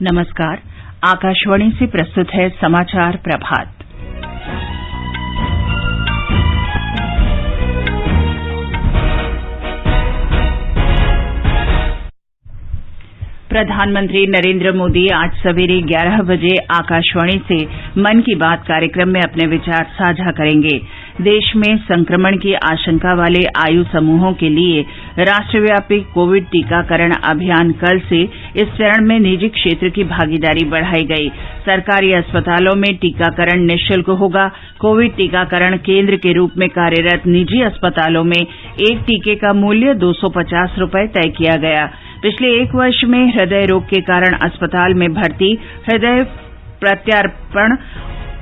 नमस्कार। आकाशवाणी से प्रस्तुत है समाचार प्रभात। प्रधानमंत्री नरेंद्र मोदी आज सवेरे 11 बजे आकाशवाणी से मन की बात कार्यक्रम में अपने विचार साझा करेंगे। देश में संक्रमण की आशंका वाले आयु समूहों के लिए राष्ट्रव्यापी कोविड टीकाकरण अभियान कल से इस चरण में निजी क्षेत्र की भागीदारी बढ़ाई गई। सरकारी अस्पतालों में टीकाकरण निःशुल्क होगा। कोविड टीकाकरण केंद्र के रूप में कार्यरत निजी अस्पतालों में एक टीके का मूल्य 250 रुपये तय किया गया। पिछले एक वर्ष में हृदय रोग के कारण अस्पताल में भर्ती, हृदय प्रत्यारोपण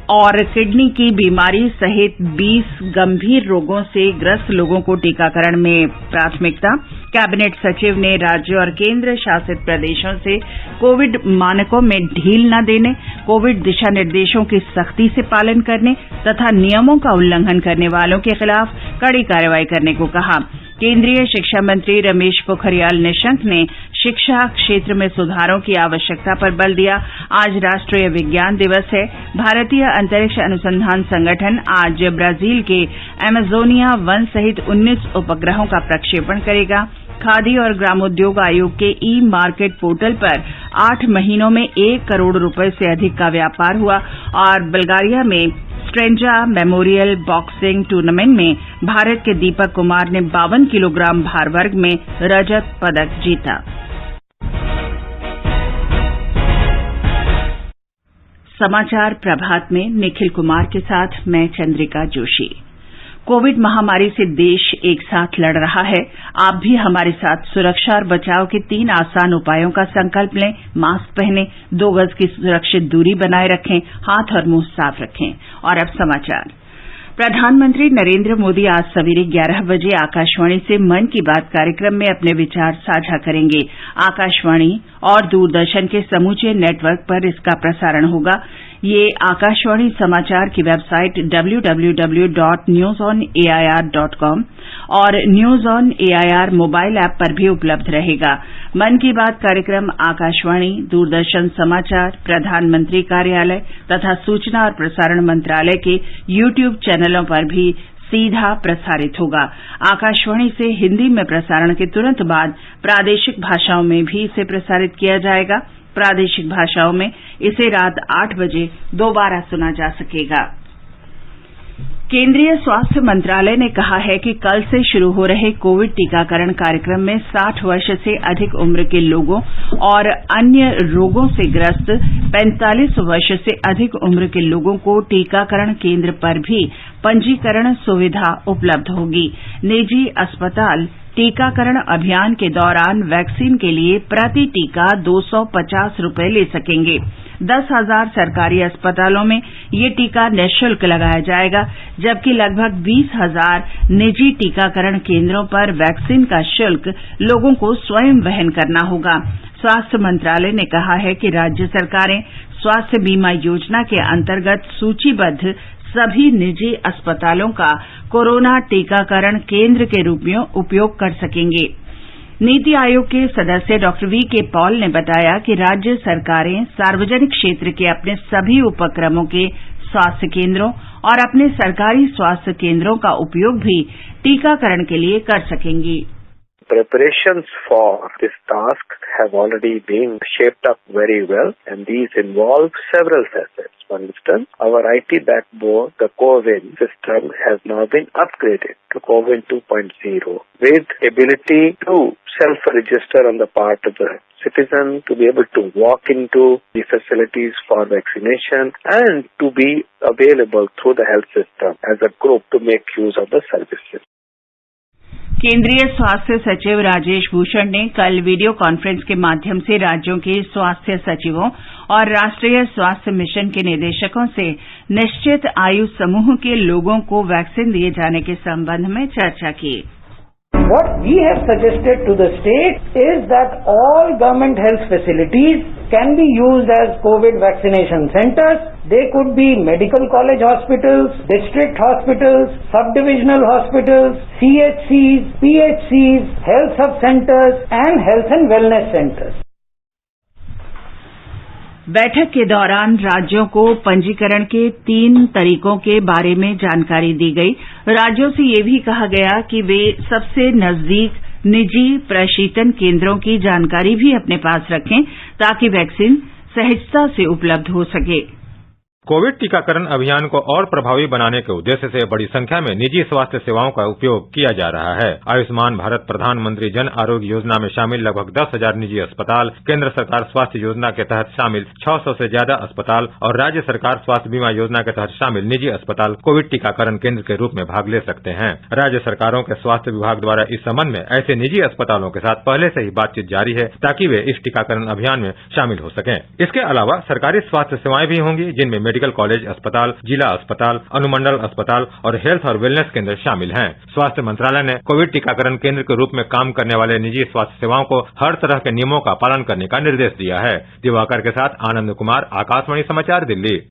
और किडनी की बीमारी सहित 20 गंभीर रोगों से ग्रस्त लोगों को टीकाकरण में प्राथमिकता। कैबिनेट सचिव ने राज्यों और केंद्र शासित प्रदेशों से कोविड मानकों में ढील न देने, कोविड दिशा निर्देशों की सख्ती से पालन करने तथा नियमों का उल्लंघन करने वालों के खिलाफ कड़ी कार्रवाई करने को कहा। केंद्रीय शिक्षा मंत्री रमेश पोखरियाल निशंक ने शिक्षा क्षेत्र में सुधारों की आवश्यकता पर बल दिया। आज राष्ट्रीय विज्ञान दिवस है। भारतीय अंतरिक्ष अनुसंधान संगठन आज ब्राजील के अमेजोनिया वन सहित 19 उपग्रहों का प्रक्षेपण करेगा। खादी और ग्रामोद्योग आयोग के ई मार्केट पोर्टल पर 8 महीनों में 1 करोड़ रुपए से अधिक का व्यापार हुआ और बल्गारिया में स्ट्रेंजा मेमोरियल बॉक्सिंग टूर्नामेंट में भारत के दीपक कुमार ने 52 किलोग्राम भार वर्ग में रजत पदक जीता। समाचार प्रभात में निखिल कुमार के साथ मैं चंद्रिका जोशी। कोविड महामारी से देश एक साथ लड़ रहा है। आप भी हमारे साथ सुरक्षा और बचाव के 3 आसान उपायों का संकल्प लें। मास्क पहनें, 2 गज की सुरक्षित दूरी बनाए रखें, हाथ और मुंह साफ रखें। और अब समाचार। प्रधानमंत्री नरेंद्र मोदी आज सवेरे 11 बजे आकाशवाणी से मन की बात कार्यक्रम में अपने विचार साझा करेंगे। आकाशवाणी और दूरदर्शन के समूचे नेटवर्क पर इसका प्रसारण होगा। ये आकाशवाणी समाचार की वेबसाइट www.newsonair.com और news on AIR mobile app पर भी उपलब्ध रहेगा। मन की बात कार्यक्रम आकाशवाणी, दूरदर्शन समाचार, प्रधानमंत्री कार्यालय तथा सूचना और प्रसारण मंत्रालय के YouTube चैनलों पर भी सीधा प्रसारित होगा। आकाशवाणी से हिंदी में प्रसारण के तुरंत बाद प्रादेशिक भाषाओं में भी इसे प्रसारित किया जाएगा। प्रादेशिक भाषाओं में इसे रात 8 बजे दोबारा सुना जा सकेगा। केंद्रीय स्वास्थ्य मंत्रालय ने कहा है कि कल से शुरू हो रहे कोविड टीकाकरण कार्यक्रम में 60 वर्ष से अधिक उम्र के लोगों और अन्य रोगों से ग्रस्त 45 वर्ष से अधिक उम्र के लोगों को टीकाकरण केंद्र पर भी पंजीकरण सुविधा उपलब्ध होगी। निजी अस्पताल टीकाकरण अभियान के दौरान वैक्सीन के लिए प्रति टीका 250 रुपये ले सकेंगे। 10,000 सरकारी अस्पतालों में ये टीका निःशुल्क लगाया जाएगा, जबकि लगभग 20,000 निजी टीकाकरण केंद्रों पर वैक्सीन का शुल्क लोगों को स्वयं वहन करना होगा। स्वास्थ्य मंत्रालय ने कहा है कि राज्य सरकारें स्वास्थ्य बीमा योजना के अंतर्गत सूचीबद्ध सभी निजी अस्पतालों का कोरोना टीकाकरण केंद्र के रूप में उपयोग कर सकेंगे। नीति आयोग के सदस्य डॉ वी.के. पॉल ने बताया कि राज्य सरकारें सार्वजनिक क्षेत्र के अपने सभी उपक्रमों के स्वास्थ्य केंद्रों और अपने सरकारी स्वास्थ्य केंद्रों का उपयोग भी टीकाकरण के लिए कर सकेंगी। Preparations for this task have already been shaped up very well, and these involve several facets. For instance, our IT backbone, the CoWIN system, has now been upgraded to CoWIN 2.0 with ability to self-register on the part of the citizen, to be able to walk into the facilities for vaccination and to be available through the health system as a group to make use of the services. केंद्रीय स्वास्थ्य सचिव राजेश भूषण ने कल video conference के माध्यम से राज्यों के स्वास्थ्य सचिवों और राष्ट्रीय स्वास्थ्य मिशन के निदेशकों से निश्चित आयु समूह के लोगों को वैक्सीन दिए जाने के संबंध में चर्चा की। What we have suggested to the state is that all government health facilities can be used as COVID vaccination centers. They could be medical college hospitals, district hospitals, sub-divisional hospitals, CHCs, PHCs, health sub-centers and health and wellness centers. बैठक के दौरान राज्यों को पंजीकरण के 3 तरीकों के बारे में जानकारी दी गई। राज्यों से यह भी कहा गया कि वे सबसे नजदीक निजी प्रशीतन केंद्रों की जानकारी भी अपने पास रखें ताकि वैक्सीन सहजता से उपलब्ध हो सके। कोविड टीकाकरण अभियान को और प्रभावी बनाने के उद्देश्य से बड़ी संख्या में निजी स्वास्थ्य सेवाओं का उपयोग किया जा रहा है। आयुष्मान भारत प्रधानमंत्री जन आरोग्य योजना में शामिल लगभग 10,000 निजी अस्पताल, केंद्र सरकार स्वास्थ्य योजना के तहत शामिल 600 से ज्यादा अस्पताल और राज्य सरकार स्वास्थ्य बीमा योजना के तहत शामिल निजी अस्पताल कोविड टीकाकरण केंद्र के रूप में भाग ले सकते हैं। राज्य सरकारों के स्वास्थ्य विभाग द्वारा इस संबंध में ऐसे निजी अस्पतालों के साथ पहले से ही बातचीत जारी है ताकि वे इस टीकाकरण अभियान में शामिल हो सकें। इसके अलावा सरकारी स्वास्थ्य सेवाएं भी होंगी जिनमें मेडिकल कॉलेज अस्पताल, जिला अस्पताल, अनुमंडल अस्पताल और हेल्थ और वेलनेस केंद्र शामिल हैं। स्वास्थ्य मंत्रालय ने कोविड टीकाकरण केंद्र के रूप में काम करने वाले निजी स्वास्थ्य सेवाओं को हर तरह के नियमों का पालन करने का निर्देश दिया है। दिवाकर के साथ आनंद कुमार, आकाशवाणी समाचार, दिल्ली।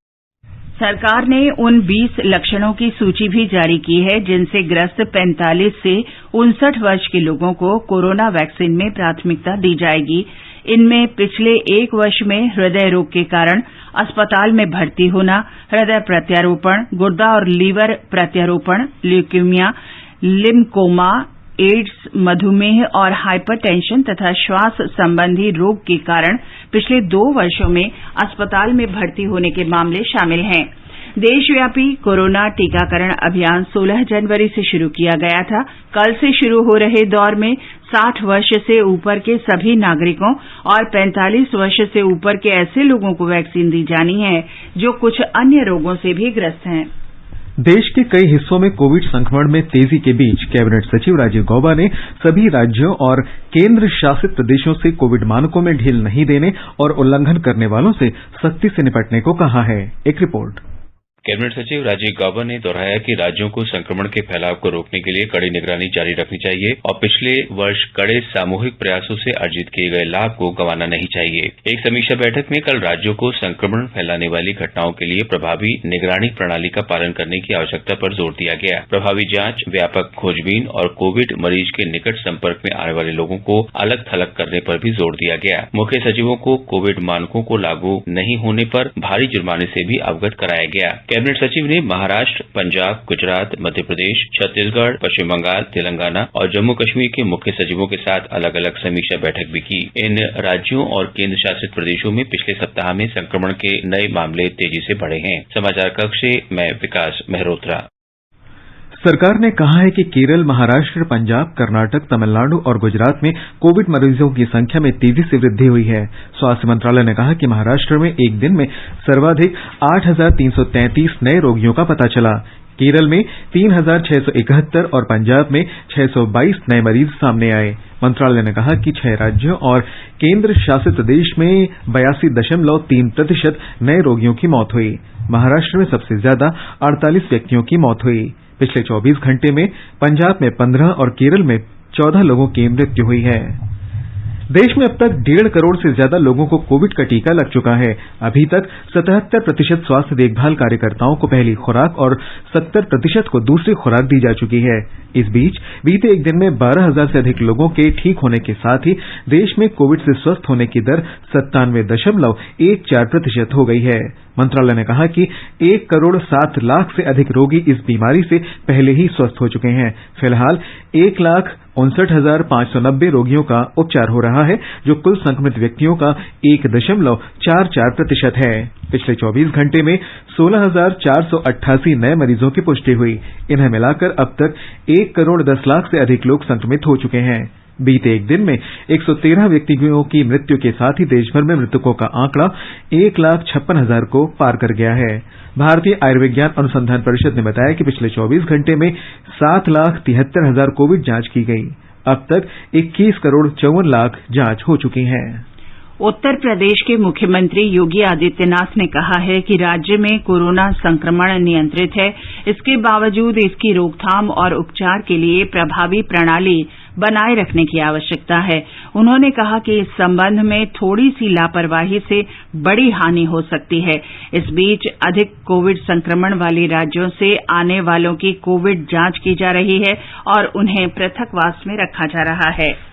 सरकार ने उन 20 लक्षणों की सूची भी जारी की है जिनसे ग्रस्त 45 से 59 वर्ष के लोगों को कोरोना वैक्सीन में प्राथमिकता दी जाएगी। इनमें पिछले 1 वर्ष में हृदय रोग के कारण अस्पताल में भर्ती होना, हृदय प्रत्यारोपण, गुर्दा और लीवर प्रत्यारोपण, ल्यूकीमिया, लिम्फोमा, एड्स, मधुमेह और हाइपरटेंशन तथा श्वास संबंधी रोग के कारण पिछले 2 वर्षों में अस्पताल में भर्ती होने के मामले शामिल हैं। देशव्यापी कोरोना टीकाकरण अभियान 16 जनवरी से शुरू किया गया था। कल से शुरू हो रहे दौर में 60 वर्ष से ऊपर के सभी नागरिकों और 45 वर्ष से ऊपर के ऐसे लोगों को वैक्सीन दी जानी है जो कुछ अन्य रोगों से भी ग्रस्त हैं। देश के कई हिस्सों में कोविड संक्रमण में तेजी के बीच कैबिनेट सचिव राजीव गौबा ने सभी राज्यों और केंद्र शासित प्रदेशों से कोविड मानकों में ढील नहीं देने और उल्लंघन करने वालों से सख्ती से निपटने को कहा है। एक रिपोर्ट। कैबिनेट सचिव राजीव गौबा ने दोहराया कि राज्यों को संक्रमण के फैलाव को रोकने के लिए कड़ी निगरानी जारी रखनी चाहिए और पिछले वर्ष कड़े सामूहिक प्रयासों से अर्जित किए गए लाभ को गंवाना नहीं चाहिए। एक समीक्षा बैठक में कल राज्यों को संक्रमण फैलाने वाली घटनाओं के लिए प्रभावी निगरानी प्रणाली का पालन करने की आवश्यकता पर जोर दिया गया। प्रभावी जांच, व्यापक खोजबीन और कोविड मरीज के निकट संपर्क में आने वाले लोगों को अलग थलग करने पर भी जोर दिया गया। मुख्य सचिवों को कोविड मानकों को लागू नहीं होने पर भारी जुर्माने से भी अवगत कराया गया। कैबिनेट सचिव ने महाराष्ट्र, पंजाब, गुजरात, मध्य प्रदेश, छत्तीसगढ़, पश्चिम बंगाल, तेलंगाना और जम्मू कश्मीर के मुख्य सचिवों के साथ अलग अलग समीक्षा बैठक भी की। इन राज्यों और केंद्र शासित प्रदेशों में पिछले सप्ताह में संक्रमण के नए मामले तेजी से बढ़े हैं। समाचार कक्ष से मैं विकास मेहरोत्रा। सरकार ने कहा है कि केरल, महाराष्ट्र, पंजाब, कर्नाटक, तमिलनाडु और गुजरात में कोविड मरीजों की संख्या में तेजी से वृद्धि हुई है। स्वास्थ्य मंत्रालय ने कहा कि महाराष्ट्र में एक दिन में सर्वाधिक 8,333 नए रोगियों का पता चला। केरल में 3,671 और पंजाब में 622 नए मरीज सामने आए। मंत्रालय ने कहा कि 6 राज्यों और केंद्र शासित प्रदेश में 82.3% नए रोगियों की मौत हुई। महाराष्ट्र में सबसे ज्यादा 48 व्यक्तियों की मौत हुई। पिछले 24 घंटे में पंजाब में 15 और केरल में 14 लोगों की मृत्यु हुई है। देश में अब तक 1.5 करोड़ से ज्यादा लोगों को कोविड का टीका लग चुका है। अभी तक 77% स्वास्थ्य देखभाल कार्यकर्ताओं को पहली खुराक और 70% को दूसरी खुराक दी जा चुकी है। इस बीच बीते एक दिन में 12,000 से अधिक लोगों के ठीक होने के साथ ही देश में कोविड से स्वस्थ होने की दर 97.14% हो गई है। मंत्रालय ने कहा कि 1 करोड़ 7 लाख से अधिक रोगी इस बीमारी से पहले ही स्वस्थ हो चुके हैं। फिलहाल 1,59,590 रोगियों का उपचार हो रहा है, जो कुल संक्रमित व्यक्तियों का 1.44% है। पिछले 24 घंटे में 16,488 नए मरीजों की पुष्टि हुई। इन्हें मिलाकर अब तक 1 करोड़ 10 लाख से अधिक लोग संक्रमित हो चुके हैं। बीते एक दिन में 113 व्यक्तियों की मृत्यु के साथ ही देशभर में मृतकों का आंकड़ा 1,56,000 को पार कर गया है। भारतीय आयुर्विज्ञान अनुसंधान परिषद ने बताया कि पिछले 24 घंटे में 7,73,000 कोविड जांच की गई। अब तक 21 करोड़ 54 लाख जांच हो चुकी हैं। उत्तर प्रदेश के मुख्यमंत्री योगी आदित्यनाथ ने कहा है कि राज्य में कोरोना संक्रमण नियंत्रित है। इसके बावजूद इसकी रोकथाम और उपचार के लिए प्रभावी प्रणाली बनाए रखने की आवश्यकता है। उन्होंने कहा कि इस संबंध में थोड़ी सी लापरवाही से बड़ी हानि हो सकती है। इस बीच अधिक कोविड संक्रमण वाले राज्यों से आने वालों की कोविड जांच की जा रही है और उन्हें पृथकवास में रखा जा रहा है।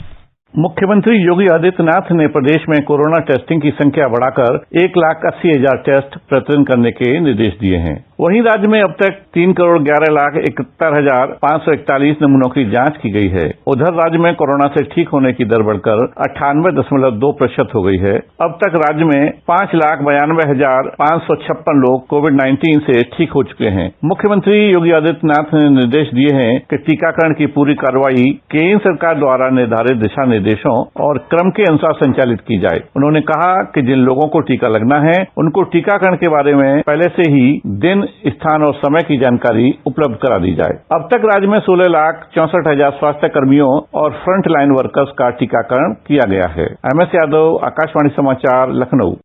मुख्यमंत्री योगी आदित्यनाथ ने प्रदेश में कोरोना टेस्टिंग की संख्या बढ़ाकर 1,80,000 टेस्ट प्रतिदिन करने के निर्देश दिए हैं। वहीं राज्य में अब तक 3,11,71,541 नमूनों की जांच की गई है। उधर राज्य में कोरोना से ठीक होने की दर बढ़कर 98.2% हो गई है। अब तक राज्य में 5,92,556 लोग कोविड-19 से ठीक हो चुके हैं। मुख्यमंत्री योगी आदित्यनाथ ने निर्देश दिए हैं कि टीकाकरण की पूरी कार्रवाई केंद्र सरकार द्वारा निर्धारित दिशा निर्देशों और क्रम के अनुसार संचालित की जाए। उन्होंने कहा कि जिन लोगों को टीका लगना है उनको टीकाकरण के बारे में पहले से ही दिन, स्थान और समय की जानकारी उपलब्ध करा दी जाए। अब तक राज्य में 16,64,000 स्वास्थ्य कर्मियों और फ्रंट लाइन वर्कर्स का टीकाकरण किया गया है। MS यादव, आकाशवाणी समाचार, लखनऊ।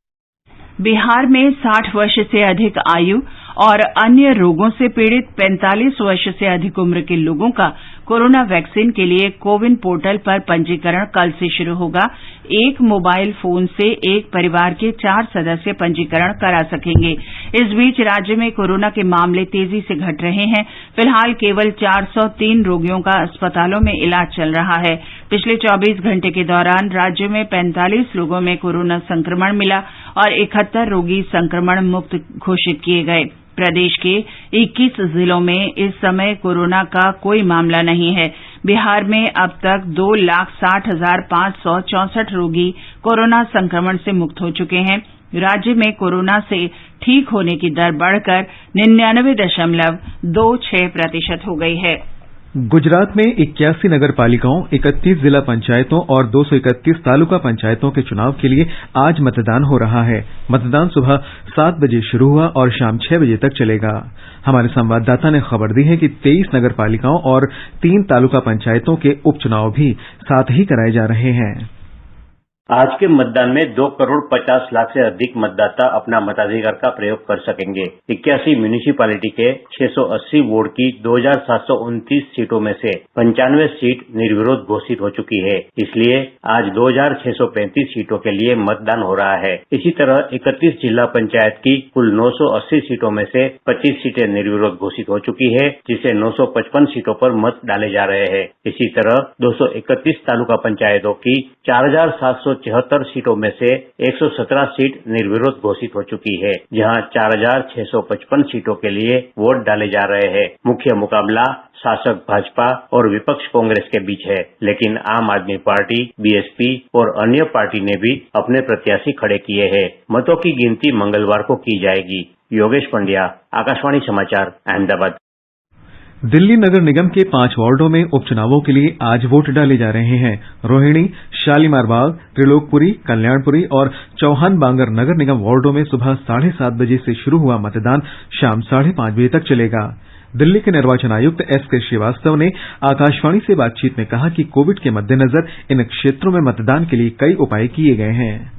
बिहार में 60 वर्ष से अधिक आयु और अन्य रोगों से पीड़ित 45 वर्ष से अधिक उम्र के लोगों का कोरोना वैक्सीन के लिए कोविन पोर्टल पर पंजीकरण कल से शुरू होगा। एक मोबाइल फोन से एक परिवार के 4 सदस्य पंजीकरण करा सकेंगे। इस बीच राज्य में कोरोना के मामले तेजी से घट रहे हैं। फिलहाल केवल 403 रोगियों का अस्पतालों में इलाज चल रहा है। पिछले 24 घंटे के दौरान राज्य में 45 लोगों में कोरोना संक्रमण मिला और 71 रोगी संक्रमण मुक्त घोषित किए गए। प्रदेश के 21 जिलों में इस समय कोरोना का कोई मामला नहीं है। बिहार में अब तक 2,60,564 रोगी कोरोना संक्रमण से मुक्त हो चुके हैं। राज्य में कोरोना से ठीक होने की दर बढ़कर 99.26% हो गई है। गुजरात में 81 नगर पालिकाओं, 31 जिला पंचायतों और 231 तालुका पंचायतों के चुनाव के लिए आज मतदान हो रहा है। मतदान सुबह 7 बजे शुरू हुआ और शाम 6 बजे तक चलेगा। हमारे संवाददाता ने खबर दी है कि 23 नगर पालिकाओं और 3 तालुका पंचायतों के उपचुनाव भी साथ ही कराए जा रहे हैं। आज के मतदान में 2,50,00,000 से अधिक मतदाता अपना मताधिकार का प्रयोग कर सकेंगे। 81 म्यूनिसिपैलिटी के 680 वार्ड की 2,729 सीटों में से 95 सीट निर्विरोध घोषित हो चुकी है। इसलिए आज 2,635 सीटों के लिए मतदान हो रहा है। इसी तरह 31 जिला पंचायत की कुल 980 सीटों में से 25 सीटें निर्विरोध घोषित हो चुकी है, जिसे 955 सीटों पर मत डाले जा रहे हैं। इसी तरह 231 तालुका पंचायतों की 4,774 सीटों में से 117 सीट निर्विरोध घोषित हो चुकी है, जहां 4,655 सीटों के लिए वोट डाले जा रहे हैं। मुख्य मुकाबला शासक भाजपा और विपक्ष कांग्रेस के बीच है, लेकिन आम आदमी पार्टी, BSP और अन्य पार्टी ने भी अपने प्रत्याशी खड़े किए हैं। मतों की गिनती मंगलवार को की जाएगी। योगेश पंड्या, आकाशवाणी समाचार, अहमदाबाद। दिल्ली नगर निगम के 5 वार्डों में उपचुनावों के लिए आज वोट डाले जा रहे हैं। रोहिणी, शालीमार बाग, त्रिलोकपुरी, कल्याणपुरी और चौहान बांगर नगर निगम वार्डों में सुबह 7:30 बजे से शुरू हुआ मतदान शाम 5:30 बजे तक चलेगा। दिल्ली के निर्वाचन आयुक्त SK श्रीवास्तव ने आकाशवाणी से बातचीत में कहा कि कोविड के मद्देनजर इन क्षेत्रों में मतदान के लिए कई उपाय किए गए हैं।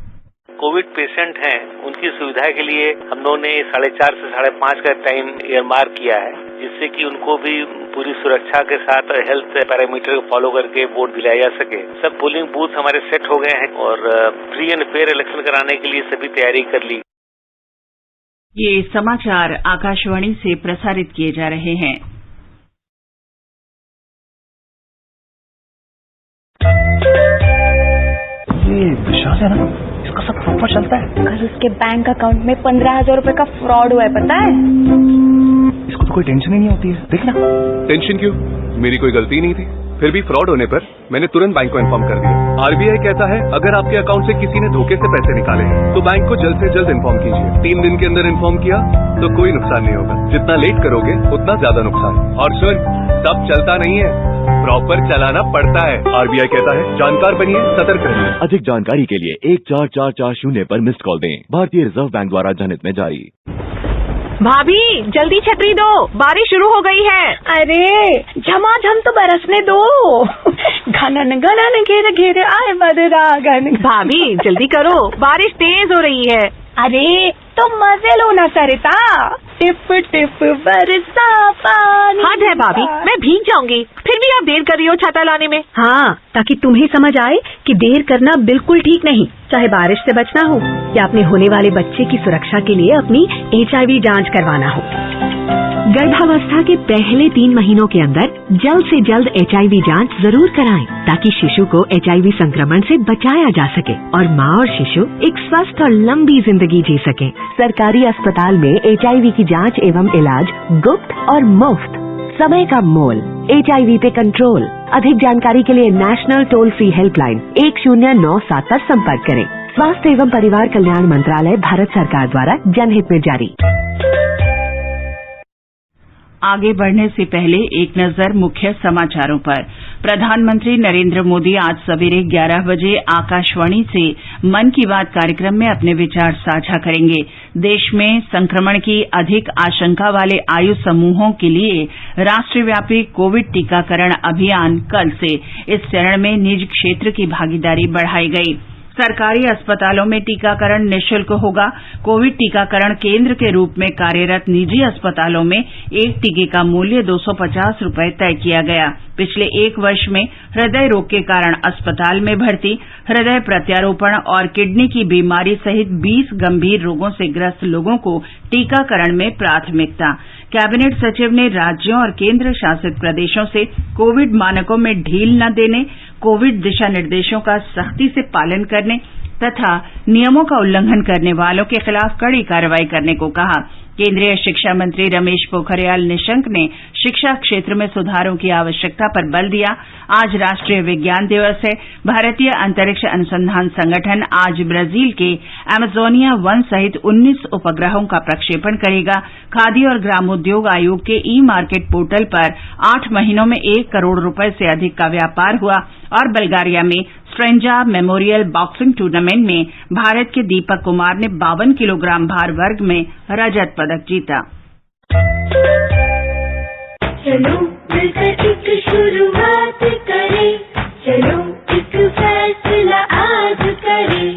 कोविड पेशेंट हैं, उनकी सुविधा के लिए हम लोगों ने 4:30 से 5:30 का टाइम एयरमार्क किया है, जिससे कि उनको भी पूरी सुरक्षा के साथ हेल्थ पैरामीटर को फॉलो करके वोट दिलाया जा सके। सब पोलिंग बूथ हमारे सेट हो गए हैं और फ्री एंड फेयर इलेक्शन कराने के लिए सभी तैयारी कर ली। ये समाचार आकाशवाणी से प्रसारित किए जा रहे हैं। ये विशाल है ना, इसका सब प्रॉपर चलता है। कल उसके बैंक अकाउंट में 15,000 रुपए का फ्रॉड हुआ है, पता है? इसको तो कोई टेंशन ही नहीं होती है। देखना। टेंशन क्यों? मेरी कोई गलती नहीं थी। फिर भी फ्रॉड होने पर मैंने तुरंत बैंक को इन्फॉर्म कर दिया। RBI कहता है अगर आपके अकाउंट से किसी ने धोखे से पैसे निकाले तो बैंक को जल्द से जल्द इन्फॉर्म कीजिए। 3 दिन के अंदर इन्फॉर्म किया तो कोई नुकसान नहीं होगा। जितना लेट करोगे उतना ज्यादा नुकसान। और सुन, सब चलता नहीं है, प्रॉपर चलाना पड़ता है। RBI कहता है जानकार बनिए, सतर्क रहिए। अधिक जानकारी के लिए 144440 पर मिस्ड कॉल दें। भारतीय रिजर्व बैंक द्वारा जनहित में जारी। भाभी जल्दी छतरी दो, बारिश शुरू हो गई है। अरे झमाझम तो बरसने दो। घनन घनन घेरे घेरे आए बदरागन। भाभी जल्दी करो, बारिश तेज हो रही है। अरे तो मजे लो ना सरिता, टिप टिप बरसा पानी। हद है भाभी, मैं भीग जाऊंगी। फिर भी आप देर कर रही हो छाता लाने में। हाँ, ताकि तुम्हें समझ आए कि देर करना बिल्कुल ठीक नहीं, चाहे बारिश से बचना हो या अपने होने वाले बच्चे की सुरक्षा के लिए अपनी HIV जांच करवाना हो। गर्भावस्था के पहले 3 महीनों के अंदर जल्द से जल्द HIV जांच जरूर कराएं, ताकि शिशु को HIV संक्रमण से बचाया जा सके और माँ और शिशु एक स्वस्थ और लंबी जिंदगी जी सके। सरकारी अस्पताल में HIV की जांच एवं इलाज गुप्त और मुफ्त। समय का मोल, HIV पे कंट्रोल। अधिक जानकारी के लिए नेशनल टोल फ्री हेल्पलाइन 1097 पर संपर्क करें। स्वास्थ्य एवं परिवार कल्याण मंत्रालय, भारत सरकार द्वारा जनहित में जारी। आगे बढ़ने से पहले एक नजर मुख्य समाचारों पर। प्रधानमंत्री नरेंद्र मोदी आज सवेरे 11 बजे आकाशवाणी से मन की बात कार्यक्रम में अपने विचार साझा करेंगे। देश में संक्रमण की अधिक आशंका वाले आयु समूहों के लिए राष्ट्रव्यापी कोविड टीकाकरण अभियान कल से। इस चरण में निजी क्षेत्र की भागीदारी बढ़ाई गई। सरकारी अस्पतालों में टीकाकरण निःशुल्क होगा। कोविड टीकाकरण केंद्र के रूप में कार्यरत निजी अस्पतालों में एक टीके का मूल्य 250 रुपए तय किया गया। पिछले 1 वर्ष में हृदय रोग के कारण अस्पताल में भर्ती, हृदय प्रत्यारोपण और किडनी की बीमारी सहित 20 गंभीर रोगों से ग्रस्त लोगों को टीकाकरण में प्राथमिकता। कैबिनेट सचिव ने राज्यों और केंद्र शासित प्रदेशों से कोविड मानकों में ढील न देने, कोविड दिशा निर्देशों का सख्ती से पालन करने तथा नियमों का उल्लंघन करने वालों के खिलाफ कड़ी कार्रवाई करने को कहा। केंद्रीय शिक्षा मंत्री रमेश पोखरियाल निशंक ने शिक्षा क्षेत्र में सुधारों की आवश्यकता पर बल दिया। आज राष्ट्रीय विज्ञान दिवस है। भारतीय अंतरिक्ष अनुसंधान संगठन आज ब्राजील के अमेजोनिया 1 सहित 19 उपग्रहों का प्रक्षेपण करेगा। खादी और ग्रामोद्योग आयोग के ई-मार्केट पोर्टल पर 8 महीनों में 1 करोड़ रुपए से अधिक का व्यापार हुआ और बल्गारिया में स्ट्रेंजा मेमोरियल बॉक्सिंग टूर्नामेंट में भारत के दीपक कुमार ने 52 किलोग्राम भार वर्ग में रजत पदक जीता। चलो मिलकर एक शुरुआत करें, चलो एक फैसला आज करें,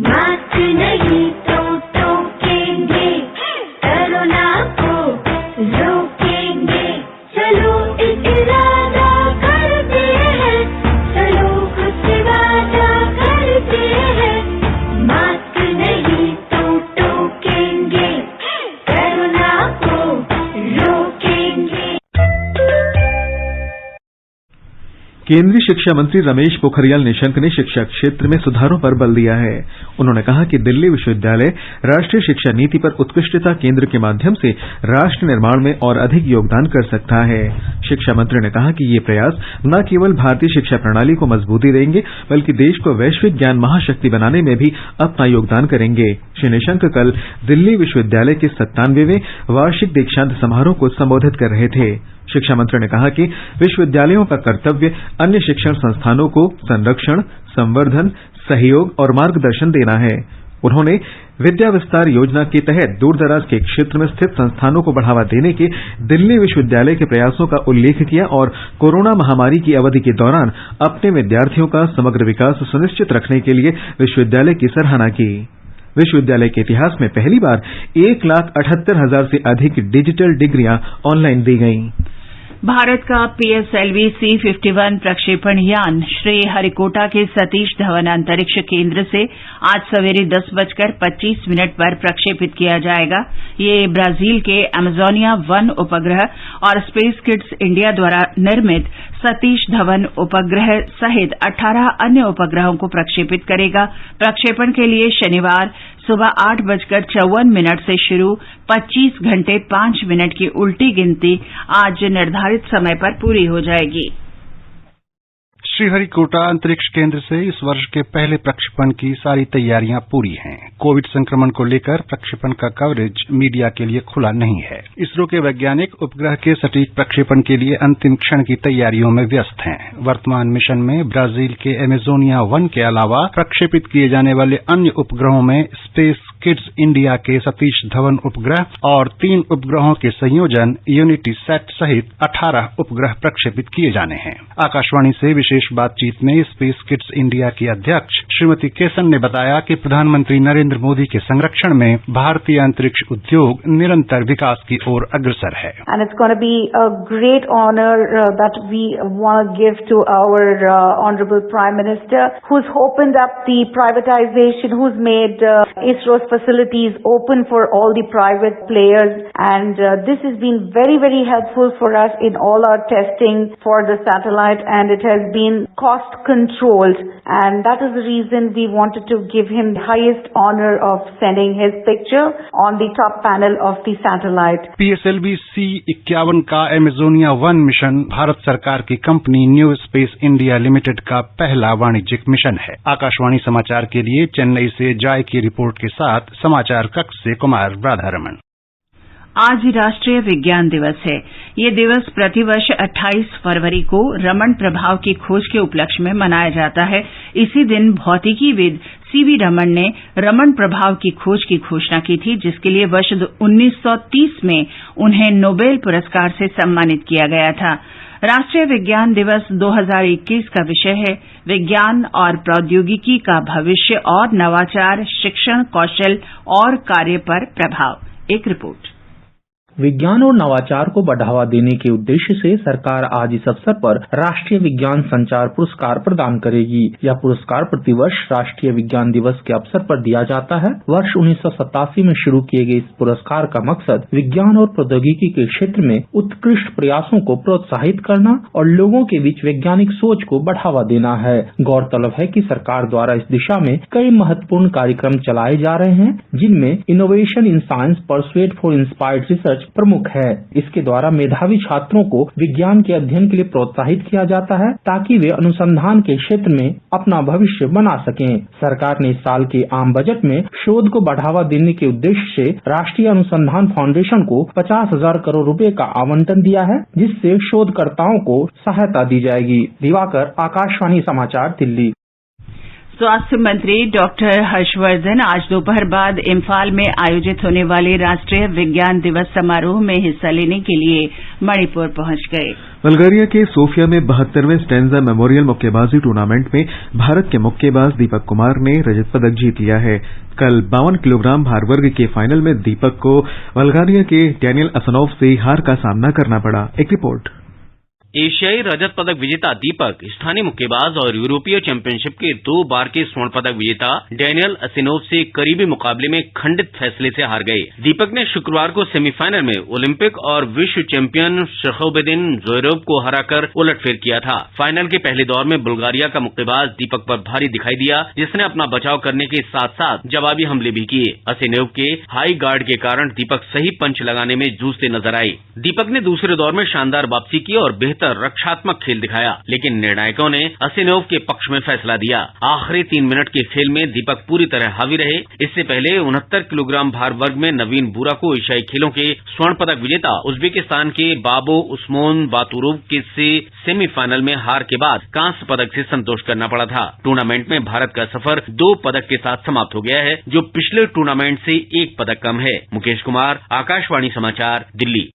मास्क नहीं तो टोकेंगे, कोरोना को रोकेंगे, चलो एक इरादा करते हैं, चलो कुछ वादा करते हैं, मास्क नहीं तो टोकेंगे, कोरोना को रोकेंगे। केंद्रीय शिक्षा मंत्री रमेश पोखरियाल निशंक ने शिक्षा क्षेत्र में सुधारों पर बल दिया है। उन्होंने कहा कि दिल्ली विश्वविद्यालय राष्ट्रीय शिक्षा नीति पर उत्कृष्टता केंद्र के माध्यम से राष्ट्र निर्माण में और अधिक योगदान कर सकता है। शिक्षा मंत्री ने कहा कि ये प्रयास न केवल भारतीय शिक्षा प्रणाली को मजबूती देंगे, बल्कि देश को वैश्विक ज्ञान महाशक्ति बनाने में भी अपना योगदान करेंगे। श्री निशंक कल दिल्ली विश्वविद्यालय के 97वें वार्षिक दीक्षांत समारोह को संबोधित कर रहे थे। शिक्षा मंत्री ने कहा कि विश्वविद्यालयों का कर्तव्य अन्य शिक्षण संस्थानों को संरक्षण, संवर्धन, सहयोग और मार्गदर्शन देना है। उन्होंने विद्या विस्तार योजना के तहत दूरदराज के क्षेत्र में स्थित संस्थानों को बढ़ावा देने के दिल्ली विश्वविद्यालय के प्रयासों का उल्लेख किया और कोरोना महामारी की अवधि के दौरान अपने विद्यार्थियों का समग्र विकास सुनिश्चित रखने के लिए विश्वविद्यालय की सराहना की। विश्वविद्यालय के इतिहास में पहली बार 1,78,000 से अधिक डिजिटल डिग्रियां ऑनलाइन दी गईं। भारत का PSLV C-51 प्रक्षेपण यान श्रीहरिकोटा के सतीश धवन अंतरिक्ष केंद्र से आज सवेरे 10:25 पर प्रक्षेपित किया जाएगा। ये ब्राजील के अमेजोनिया 1 उपग्रह और स्पेस किड्स इंडिया द्वारा निर्मित सतीश धवन उपग्रह सहित 18 अन्य उपग्रहों को प्रक्षेपित करेगा। प्रक्षेपण के लिए शनिवार सुबह 8:54 से शुरू 25 घंटे 5 मिनट की उल्टी गिनती आज निर्धारित समय पर पूरी हो जाएगी। श्रीहरिकोटा अंतरिक्ष केंद्र से इस वर्ष के पहले प्रक्षेपण की सारी तैयारियां पूरी हैं। कोविड संक्रमण को लेकर प्रक्षेपण का कवरेज मीडिया के लिए खुला नहीं है। इसरो के वैज्ञानिक उपग्रह के सटीक प्रक्षेपण के लिए अंतिम क्षण की तैयारियों में व्यस्त हैं। वर्तमान मिशन में ब्राजील के अमेजोनिया 1 के अलावा प्रक्षेपित किए जाने वाले अन्य उपग्रहों में स्पेस किड्स इंडिया के सतीश धवन उपग्रह और 3 उपग्रहों के संयोजन यूनिटी सेट सहित 18 उपग्रह प्रक्षेपित किए जाने हैं। आकाशवाणी से विशेष बातचीत में स्पेस किड्स इंडिया की अध्यक्ष श्रीमती केसन ने बताया कि प्रधानमंत्री नरेंद्र मोदी के संरक्षण में भारतीय अंतरिक्ष उद्योग निरंतर विकास की ओर अग्रसर है। And it's going to be a great honor that we want to give to our honorable Prime Minister, who's opened up the privatization, who's made ISRO facilities open for all the private players, and this has been very, very helpful for us in all our testing for the satellite, and it has been cost controlled, and that is the reason we wanted to give him the highest honor of sending his picture on the top panel of the satellite. PSLV C-51 का Amazonia 1 mission Bharat सरकार की company new space India limited का पहला वाणिज्यिक mission है। आकाशवाणी समाचार के लिए चेन्नई से जॉय की रिपोर्ट के साथ समाचार कक्ष से कुमार राधारमण। आज राष्ट्रीय विज्ञान दिवस है। ये दिवस प्रतिवर्ष 28 फरवरी को रमन प्रभाव की खोज के उपलक्ष्य में मनाया जाता है। इसी दिन भौतिकीविद सीवी रमन ने रमन प्रभाव की खोज की घोषणा की थी, जिसके लिए वर्ष 1930 में उन्हें नोबेल पुरस्कार से सम्मानित किया गया था। राष्ट्रीय विज्ञान दिवस 2021 का विषय है विज्ञान और प्रौद्योगिकी का भविष्य और नवाचार, शिक्षण, कौशल और कार्य पर प्रभाव। एक रिपोर्ट। विज्ञान और नवाचार को बढ़ावा देने के उद्देश्य से सरकार आज इस अवसर पर राष्ट्रीय विज्ञान संचार पुरस्कार प्रदान करेगी। यह पुरस्कार प्रतिवर्ष राष्ट्रीय विज्ञान दिवस के अवसर पर दिया जाता है। वर्ष 1987 में शुरू किए गए इस पुरस्कार का मकसद विज्ञान और प्रौद्योगिकी के क्षेत्र में उत्कृष्ट प्रयासों को प्रोत्साहित करना और लोगों के बीच वैज्ञानिक सोच को बढ़ावा देना है। गौरतलब है कि सरकार द्वारा इस दिशा में कई महत्वपूर्ण कार्यक्रम चलाए जा रहे हैं, जिनमें Innovation in Science Pursuit for Inspired Research प्रमुख है। इसके द्वारा मेधावी छात्रों को विज्ञान के अध्ययन के लिए प्रोत्साहित किया जाता है ताकि वे अनुसंधान के क्षेत्र में अपना भविष्य बना सकें। सरकार ने इस साल के आम बजट में शोध को बढ़ावा देने के उद्देश्य से राष्ट्रीय अनुसंधान फाउंडेशन को 50,000 करोड़ रुपए का आवंटन दिया है, जिससे शोधकर्ताओं को सहायता दी जाएगी। दिवाकर, आकाशवाणी समाचार, दिल्ली। स्वास्थ्य मंत्री डॉक्टर हर्षवर्धन आज दोपहर बाद इम्फाल में आयोजित होने वाले राष्ट्रीय विज्ञान दिवस समारोह में हिस्सा लेने के लिए मणिपुर पहुंच गए। बल्गारिया के सोफिया में 72वें स्टेंजा मेमोरियल मुक्केबाजी टूर्नामेंट में भारत के मुक्केबाज दीपक कुमार ने रजत पदक जीत लिया है। कल 52 किलोग्राम भार वर्ग के फाइनल में दीपक को बल्गारिया के डैनियल असनोव से हार का सामना करना पड़ा। एक रिपोर्ट। एशियाई रजत पदक विजेता दीपक स्थानीय मुक्केबाज और यूरोपीय चैंपियनशिप के 2 बार के स्वर्ण पदक विजेता डैनियल असिनोव से करीबी मुकाबले में खंडित फैसले से हार गए। दीपक ने शुक्रवार को सेमीफाइनल में ओलंपिक और विश्व चैंपियन शखोबेदिन जोयरोव को हराकर उलटफेर किया था। फाइनल के पहले दौर में बुल्गारिया का मुक्केबाज दीपक पर भारी दिखाई दिया, जिसने अपना बचाव करने के साथ साथ जवाबी हमले भी किए। असिनोव के हाई गार्ड के कारण दीपक सही पंच लगाने में जूझते नजर आए। दीपक ने दूसरे दौर में शानदार वापसी की और रक्षात्मक खेल दिखाया, लेकिन निर्णायकों ने असिनोव के पक्ष में फैसला दिया। आखिरी 3 मिनट के खेल में दीपक पूरी तरह हावी रहे। इससे पहले 69 किलोग्राम भार वर्ग में नवीन बुरा को एशियाई खेलों के स्वर्ण पदक विजेता उज्बेकिस्तान के बाबो उस्मोन बातुरोव के से सेमीफाइनल में हार के बाद कांस्य पदक से संतोष करना पड़ा था। टूर्नामेंट में भारत का सफर 2 पदक के साथ समाप्त हो गया है, जो पिछले टूर्नामेंट से 1 पदक कम है। मुकेश कुमार, आकाशवाणी समाचार, दिल्ली।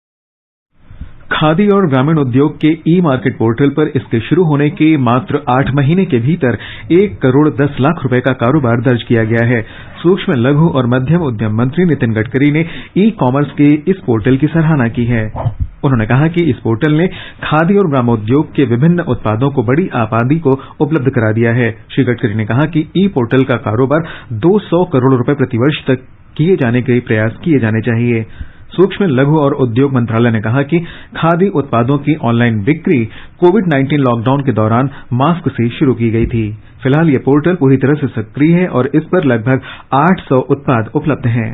खादी और ग्रामीण उद्योग के ई मार्केट पोर्टल पर इसके शुरू होने के मात्र 8 महीने के भीतर 1 करोड़ 10 लाख रुपए का कारोबार दर्ज किया गया है। सूक्ष्म, लघु और मध्यम उद्यम मंत्री नितिन गडकरी ने ई कॉमर्स के इस पोर्टल की सराहना की है। उन्होंने कहा कि इस पोर्टल ने खादी और ग्रामोद्योग के विभिन्न उत्पादों को बड़ी आबादी को उपलब्ध करा दिया है। श्री गडकरी ने कहा कि ई पोर्टल का कारोबार 200 करोड़ रुपए प्रतिवर्ष तक किए जाने के प्रयास किए जाने चाहिए। सूक्ष्म, लघु और उद्योग मंत्रालय ने कहा कि खादी उत्पादों की ऑनलाइन बिक्री कोविड-19 लॉकडाउन के दौरान मास्क से शुरू की गई थी। फिलहाल ये पोर्टल पूरी तरह से सक्रिय है और इस पर लगभग 800 उत्पाद उपलब्ध हैं।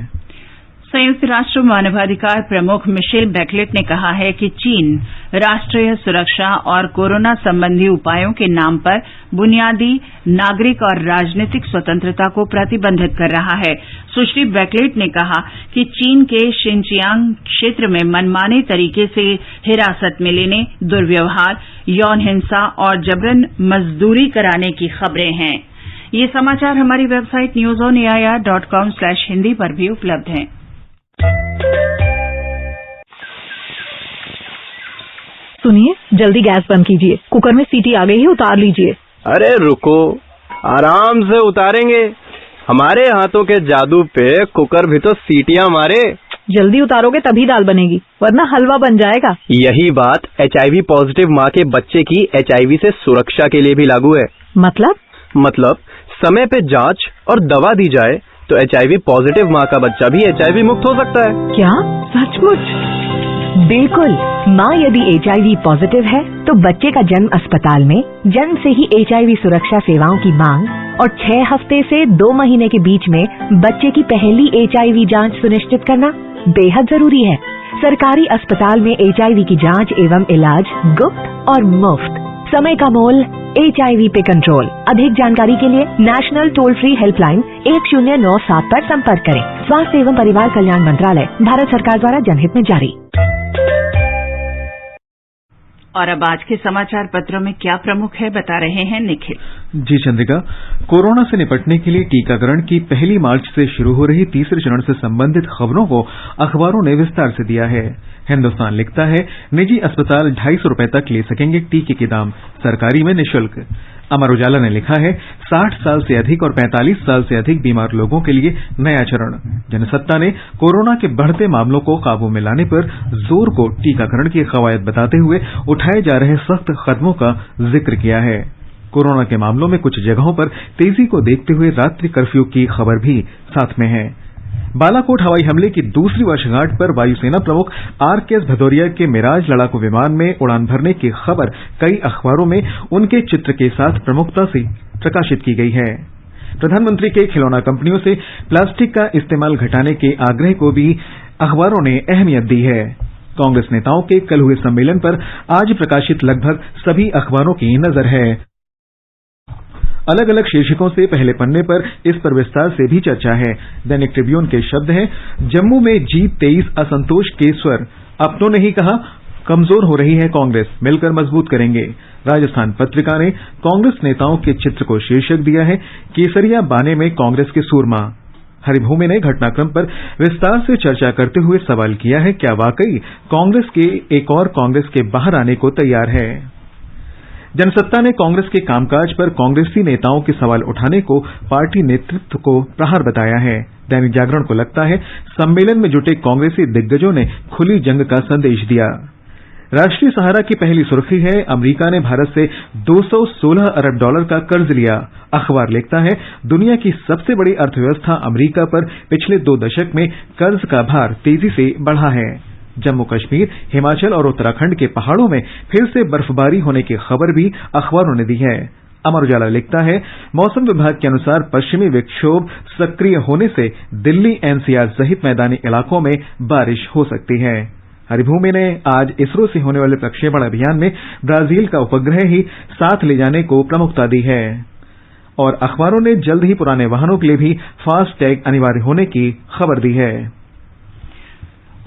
संयुक्त राष्ट्र मानवाधिकार प्रमुख मिशेल बैकलेट ने कहा है कि चीन राष्ट्रीय सुरक्षा और कोरोना संबंधी उपायों के नाम पर बुनियादी नागरिक और राजनीतिक स्वतंत्रता को प्रतिबंधित कर रहा है। सुश्री बैकलेट ने कहा कि चीन के शिनजियांग क्षेत्र में मनमाने तरीके से हिरासत में लेने, दुर्व्यवहार, यौन हिंसा और जबरन मजदूरी कराने की खबरें हैं। ये समाचार हमारी वेबसाइट newsonair.com/hindi पर भी उपलब्ध हैं। सुनिए, जल्दी गैस बंद कीजिए। कुकर में सीटी आ गई है, उतार लीजिए। अरे रुको, आराम से उतारेंगे। हमारे हाथों के जादू पे कुकर भी तो सीटियां मारे। जल्दी उतारोगे तभी दाल बनेगी, वरना हलवा बन जाएगा। यही बात HIV पॉजिटिव माँ के बच्चे की HIV से सुरक्षा के लिए भी लागू है। मतलब समय पे जांच और दवा दी जाए तो HIV पॉजिटिव माँ का बच्चा भी HIV मुक्त हो सकता है। क्या सचमुच? बिल्कुल। माँ यदि HIV पॉजिटिव है तो बच्चे का जन्म अस्पताल में जन्म से ही HIV सुरक्षा सेवाओं की मांग और 6 हफ्ते से 2 महीने के बीच में बच्चे की पहली HIV जांच सुनिश्चित करना बेहद जरूरी है। सरकारी अस्पताल में HIV की जांच एवं इलाज गुप्त और मुफ्त। समय का मोल HIV पे कंट्रोल। अधिक जानकारी के लिए नेशनल टोल फ्री हेल्पलाइन 1097 पर संपर्क करें। स्वास्थ्य एवं परिवार कल्याण मंत्रालय, भारत सरकार द्वारा जनहित में जारी। और अब आज के समाचार पत्रों में क्या प्रमुख है, बता रहे हैं निखिल। जी चंद्रिका, कोरोना से निपटने के लिए टीकाकरण की 1 मार्च से शुरू हो रही तीसरे चरण से संबंधित खबरों को अखबारों ने विस्तार से दिया है। हिन्दुस्तान लिखता है, निजी अस्पताल 250 रुपए तक ले सकेंगे टीके के दाम, सरकारी में निःशुल्क। अमर उजाला ने लिखा है, 60 साल से अधिक और 45 साल से अधिक बीमार लोगों के लिए नया चरण। जनसत्ता ने कोरोना के बढ़ते मामलों को काबू में लाने पर जोर को टीकाकरण की कवायद बताते हुए उठाए जा रहे सख्त कदमों का जिक्र किया है। कोरोना के मामलों में कुछ जगहों पर तेजी को देखते हुए रात्रि कर्फ्यू की खबर भी साथ में है। बालाकोट हवाई हमले की दूसरी वर्षगांठ पर वायुसेना प्रमुख RKS भदौरिया के मिराज लड़ाकू विमान में उड़ान भरने की खबर कई अखबारों में उनके चित्र के साथ प्रमुखता से प्रकाशित की गई है। प्रधानमंत्री के खिलौना कंपनियों से प्लास्टिक का इस्तेमाल घटाने के आग्रह को भी अखबारों ने अहमियत दी है। कांग्रेस नेताओं के कल हुए सम्मेलन पर आज प्रकाशित लगभग सभी अखबारों की नजर है। अलग अलग शीर्षकों से पहले पन्ने पर इस पर विस्तार से भी चर्चा है। दैनिक ट्रिब्यून के शब्द हैं, जम्मू में G23 असंतोष के स्वर, अपनों ने ही कहा कमजोर हो रही है कांग्रेस, मिलकर मजबूत करेंगे। राजस्थान पत्रिका ने कांग्रेस नेताओं के चित्र को शीर्षक दिया है, केसरिया बाने में कांग्रेस के सूरमा। हरिभूमि ने घटनाक्रम पर विस्तार से चर्चा करते हुए सवाल किया है, क्या वाकई कांग्रेस के एक और कांग्रेस के बाहर आने को तैयार है। जनसत्ता ने कांग्रेस के कामकाज पर कांग्रेसी नेताओं के सवाल उठाने को पार्टी नेतृत्व को प्रहार बताया है। दैनिक जागरण को लगता है, सम्मेलन में जुटे कांग्रेसी दिग्गजों ने खुली जंग का संदेश दिया। राष्ट्रीय सहारा की पहली सुर्खी है, अमेरिका ने भारत से $216 अरब का कर्ज लिया। अखबार लिखता है, दुनिया की सबसे बड़ी अर्थव्यवस्था अमेरिका पर पिछले 2 दशक में कर्ज का भार तेजी से बढ़ा है। जम्मू कश्मीर, हिमाचल और उत्तराखंड के पहाड़ों में फिर से बर्फबारी होने की खबर भी अखबारों ने दी है। अमर उजाला लिखता है, मौसम विभाग के अनुसार पश्चिमी विक्षोभ सक्रिय होने से दिल्ली NCR सहित मैदानी इलाकों में बारिश हो सकती है। हरिभूमि ने आज इसरो से होने वाले प्रक्षेपण अभियान में ब्राजील का उपग्रह ही साथ ले जाने को प्रमुखता दी है। और अखबारों ने जल्द ही पुराने वाहनों के लिए भी फास्ट टैग अनिवार्य होने की खबर दी है।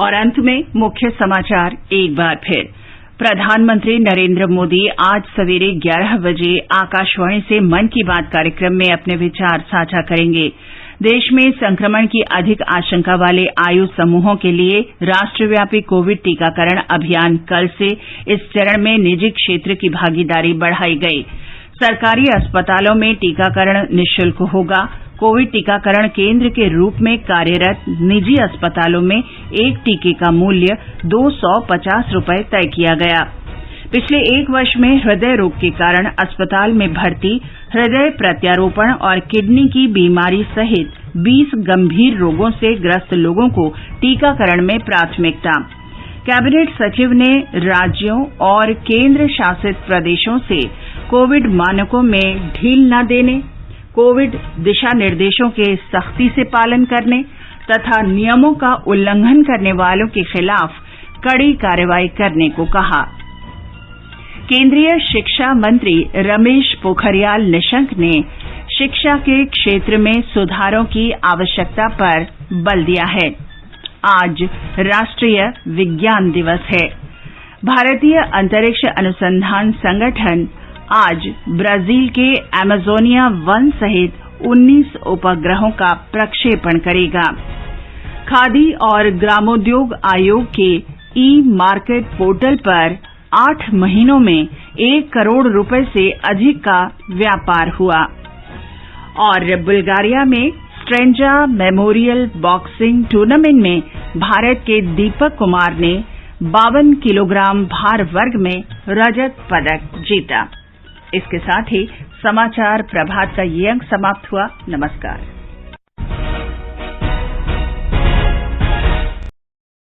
और अंत में मुख्य समाचार एक बार फिर। प्रधानमंत्री नरेंद्र मोदी आज सवेरे 11 बजे आकाशवाणी से मन की बात कार्यक्रम में अपने विचार साझा करेंगे। देश में संक्रमण की अधिक आशंका वाले आयु समूहों के लिए राष्ट्रव्यापी कोविड टीकाकरण अभियान कल से इस चरण में निजी क्षेत्र की भागीदारी बढ़ाई गई। सरकारी अस्पतालों में टीकाकरण निःशुल्क होगा। कोविड टीकाकरण केंद्र के रूप में कार्यरत निजी अस्पतालों में एक टीके का मूल्य ₹250 तय किया गया। पिछले 1 वर्ष में हृदय रोग के कारण अस्पताल में भर्ती, हृदय प्रत्यारोपण और किडनी की बीमारी सहित 20 गंभीर रोगों से ग्रस्त लोगों को टीकाकरण में प्राथमिकता। कैबिनेट सचिव ने राज्यों और केंद्र शासित प्रदेशों से कोविड मानकों में ढील न देने, कोविड दिशा निर्देशों के सख्ती से पालन करने तथा नियमों का उल्लंघन करने वालों के खिलाफ कड़ी कार्रवाई करने को कहा। केंद्रीय शिक्षा मंत्री रमेश पोखरियाल निशंक ने शिक्षा के क्षेत्र में सुधारों की आवश्यकता पर बल दिया है। आज राष्ट्रीय विज्ञान दिवस है। भारतीय अंतरिक्ष अनुसंधान संगठन आज ब्राजील के अमेजोनिया वन सहित 19 उपग्रहों का प्रक्षेपण करेगा। खादी और ग्रामोद्योग आयोग के ई-मार्केट पोर्टल पर 8 महीनों में 1 करोड़ रुपए से अधिक का व्यापार हुआ। और बुल्गारिया में स्ट्रेंजा मेमोरियल बॉक्सिंग टूर्नामेंट में भारत के दीपक कुमार ने 52 किलोग्राम भार वर्ग में रजत पदक जीता। इसके साथ ही समाचार प्रभात का ये अंक समाप्त हुआ। नमस्कार।